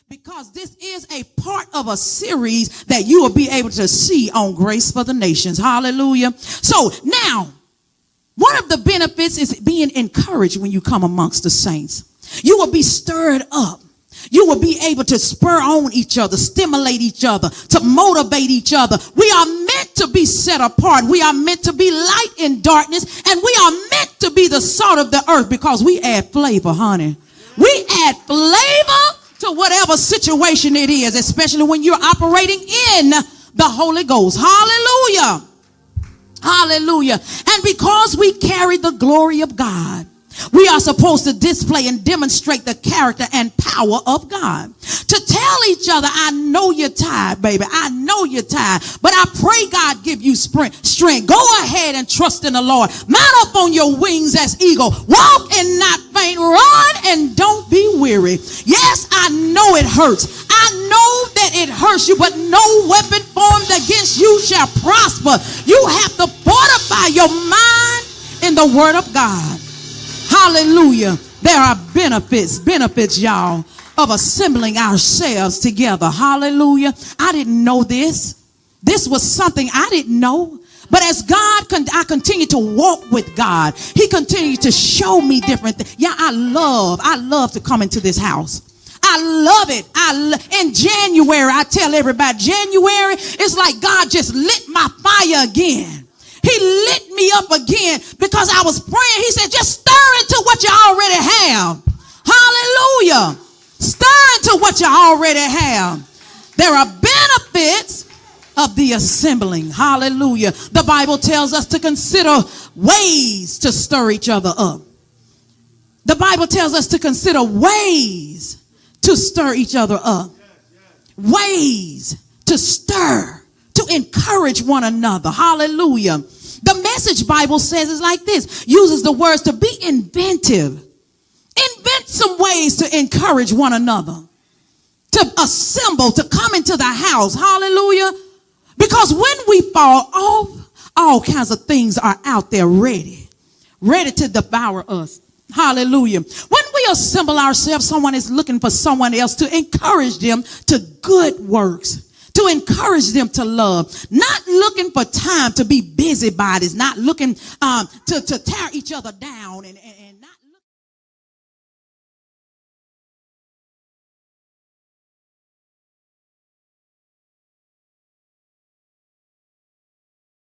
Because this is a part of a series that you will be able to see on Grace for the Nations. Hallelujah. So now, one of the benefits is being encouraged when you come amongst the saints. You will be stirred up. You will be able to spur on each other, stimulate each other, to motivate each other. We are meant to be set apart. We are meant to be light in darkness, and we are meant to be the salt of the earth because we add flavor, honey. We add flavor to whatever situation it is, especially when you're operating in the Holy Ghost. Hallelujah. Hallelujah. And because we carry the glory of God, we are supposed to display and demonstrate the character and power of God. To tell each other, I know you're tired, baby. I know you're tired. But I pray God give you strength. Go ahead and trust in the Lord. Mount up on your wings as eagle. Walk and not faint. Run and don't be weary. Yes, I know it hurts. I know that it hurts you, but no weapon formed against you shall prosper. You have to fortify your mind in the word of God. Hallelujah. There are benefits, y'all, of assembling ourselves together. Hallelujah. I didn't know this. This was something I didn't know. But as I continue to walk with God, he continued to show me different things. Yeah, I love to come into this house. I love it. In January, I tell everybody, January, it's like God just lit my fire again. He lit me up again because I was praying. He said, just stir into what you already have. Hallelujah. Stir into what you already have. There are benefits of the assembling. Hallelujah. The Bible tells us to consider ways to stir each other up. The Bible tells us to consider ways to stir each other up. Ways to stir, to encourage one another. Hallelujah. The Message Bible says it's like this. Uses the words to be inventive. Invent some ways to encourage one another. To assemble, to come into the house. Hallelujah. Because when we fall off, all kinds of things are out there ready to devour us. Hallelujah. When we assemble ourselves, someone is looking for someone else to encourage them to good works. To encourage them to love, not looking for time to be busybodies, not looking to tear each other down and not